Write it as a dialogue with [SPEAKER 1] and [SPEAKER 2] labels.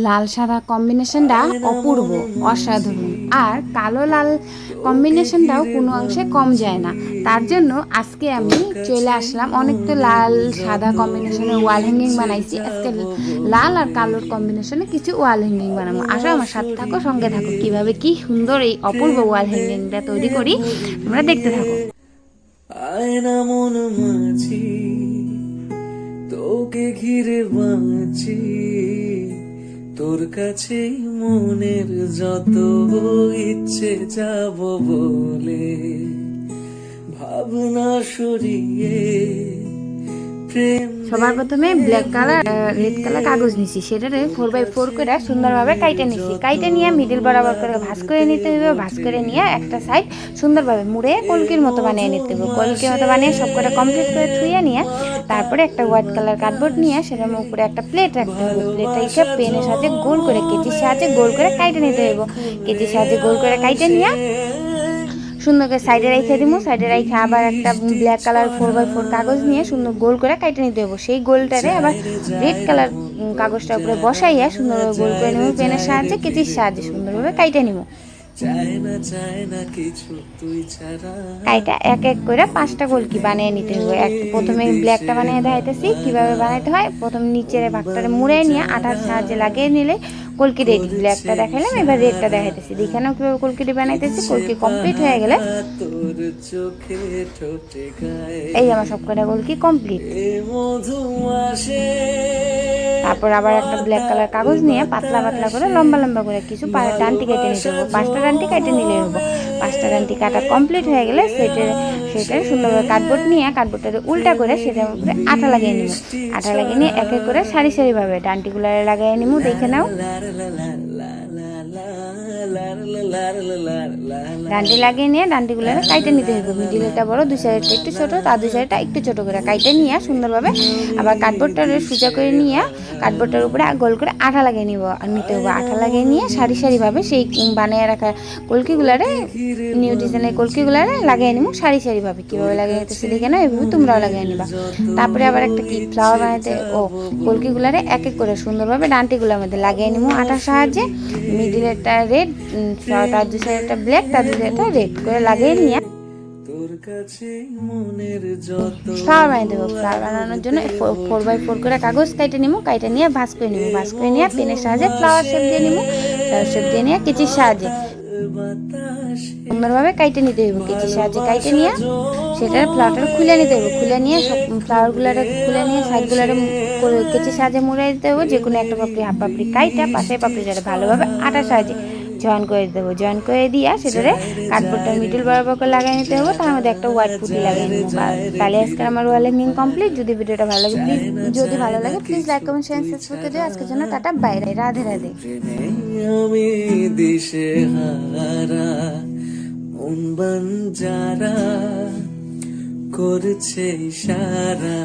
[SPEAKER 1] লাল সাদা কম্বিনেশনটা অপূর্ব, অসাধারণ। আর কালো লাল কম্বিনেশনটাও কোনো অংশে কম যায় না। তার জন্য আজকে আমি চলে আসলাম, অনেক তো লাল সাদা কম্বিনেশনের ওয়াল হ্যাঙ্গিং বানাইছি, আজকে লাল আর কালোর কম্বিনেশনে কিছু ওয়াল হ্যাঙ্গিং বানাবো। আসো আমার সাথে থাকো, সঙ্গে থাকো, কিভাবে কি সুন্দর এই অপূর্ব ওয়াল হ্যাঙ্গিংটা তৈরি করি তোমরা দেখতে থাকো।
[SPEAKER 2] আয়না মন মাঝি তোকে ঘিরে বাঁচি, তোর কাছে মনের যত ইচ্ছে যাব বলে, ভাবনা সরিয়ে প্রেম।
[SPEAKER 1] সবার প্রথমে ব্ল্যাক কালার রেড কালার কাগজ নিছি, সেটারে 4x4 করে সুন্দরভাবে কাইটে নিছি। কাইটে নিয়ে মিডিল বরাবর করে ভাঁজ করে নিতে হবে। ভাঁজ করে নিয়ে একটা সাইড সুন্দরভাবে মুড়ে কলকির মতো বানিয়ে নিতে হবে। কলকির মতো বানিয়ে সব করে কমপ্লিট করে ধুয়ে নিয়ে তারপরে একটা হোয়াইট কালার কার্ডবোর্ড নিয়ে সেটার উপরে একটা প্লেট রাখতে হবে। প্লেট রেখে পেনের সাহায্যে গোল করে, কেচির সাহায্যে গোল করে কাইটে নিতে হবে। কেচির সাহায্যে গোল করে কাইটে নিয়ে সুন্দর করে সাইডে রেখে দিব। সাইডে রেখে আবার একটা ব্ল্যাক কালার 4x4 কাগজ নিয়ে সুন্দর গোল করে কাইটে নিতে হবে। সেই গোলটারে আবার রেড কালার কাগজটার উপরে বসাইয়া সুন্দরভাবে গোল করে নেব। পেনের সাহায্যে কেচির সাহায্যে সুন্দরভাবে কাইটে নিব। কাইটা এক এক করে 5টা কলকি বানিয়ে নিতে হবে। প্রথমে ব্ল্যাকটা বানিয়ে দেখাইতেছি কিভাবে বানাইতে হয়। প্রথমে নিচের ভাগটারে মুড়ে নিয়ে আটার সাহায্যে লাগিয়ে নিলে কলকি রেডি। ব্ল্যাকটা দেখাইলাম, এবার রেডটা দেখাইতেছি। দেখানো কিভাবে কলকিটি বানাইতেছি। কলকি কমপ্লিট হয়ে গেলে এই আমার সব কটা কলকি কমপ্লিট। তারপর আবার একটা ব্ল্যাক কালার কাগজ নিয়ে পাতলা পাতলা করে লম্বা লম্বা করে কিছু ডান্টি কেটে নিতে হবে। 5টা ডান্টি কেটে নিলে হবে। 5টা ডান্টি কাটা কমপ্লিট হয়ে গেলে সেটা সুন্দরভাবে কার্ডবোর্ড নিয়ে কার্ডবোর্ডটা উল্টা করে সেটার উপরে আঠা লাগিয়ে নিব। আঠা লাগিয়ে নিয়ে এক এক করে সারি সারিভাবে ডান্টিগুলো লাগিয়ে নিব। দেখে নাও, ডান্ডি লাগিয়ে নিয়ে ডান্ডিগুলো কাইটে নিতে হবে। মিডিলটা বড়, দুই সাইডটা একটু ছোট, তার দুই সাইডটা একটু ছোট করে কাইটে নিয়ে সুন্দরভাবে আবার কার্ডবোর্ডটা সোজা করে নিয়ে কার্ডবোর্ডটার উপরে গোল করে আঠা লাগিয়ে নিতে হবে। আঠা লাগিয়ে নিয়ে সারি সারিভাবে সেই বানিয়ে রাখা কলকিগুলারে, নিউ ডিজাইনের কলকিগুলারে লাগিয়ে নিব সারি সারিভাবে। কীভাবে লাগিয়ে নিতেছি দেখে না, এইভাবে তোমরাও লাগিয়ে নিবা। তারপরে আবার একটা কি ফ্লাওয়ার বানাতে কলকিগুলারে এক এক করে সুন্দরভাবে ডান্টিগুলোর মধ্যে লাগিয়ে নিব আঠার সাহায্যে। মিডিলেরটা রেড, তার দুই সাইডটা ব্ল্যাক, তার দুই সাইডটা রেড করে লাগিয়ে নিয়ে ফ্লাওয়ার বানিয়ে দেবো। ফ্লাওয়ার বানানোর জন্য 4x4 করে কাগজ কাইটে নিব। কাইটে নিয়ে ভাঁজ করে নিব। ভাঁজ করে নিয়ে পেনের সাহায্যে ফ্লাওয়ার শেপ দিয়ে নিব। ফ্লাওয়ার শেপ দিয়ে নিয়ে কেচির সাহায্যে সুন্দরভাবে কাইটে নিতে হইব। কেচির সাহায্যে কাইটে নিয়ে সেটার ফ্লাওয়ারটা খুলে নিতে হবে। খুলে নিয়ে সব ফ্লাওয়ারগুলারে খুলে নিয়ে সাইডগুলারে কেচির সাহায্যে মুড়ে দিতে হবে। যে কোনো একটা পাপড়ি, হাফ পাপড়ি কাইটা পাশের পাপড়িটারে ভালোভাবে আটার সাহায্যে জয়েন করে দেবো। জয়েন করে দিয়ে সেটারে কার্ডবোর্ডটার মিডল বরাবর করে লাগিয়ে নিতে হবে। তার মধ্যে একটা হোয়াইট পুটি লাগিয়ে নেবো। তাহলে আজকে আমার ওয়াল হ্যাঙ্গিং কমপ্লিট। যদি ভিডিওটা ভালো লাগে please like comment share subscribe করে দিও। আজকের জন্য টাটা, বাইরে, রাধে রাধে।
[SPEAKER 2] আমি দিশে হারা মন বাঞ্জারা করছে ইশারা।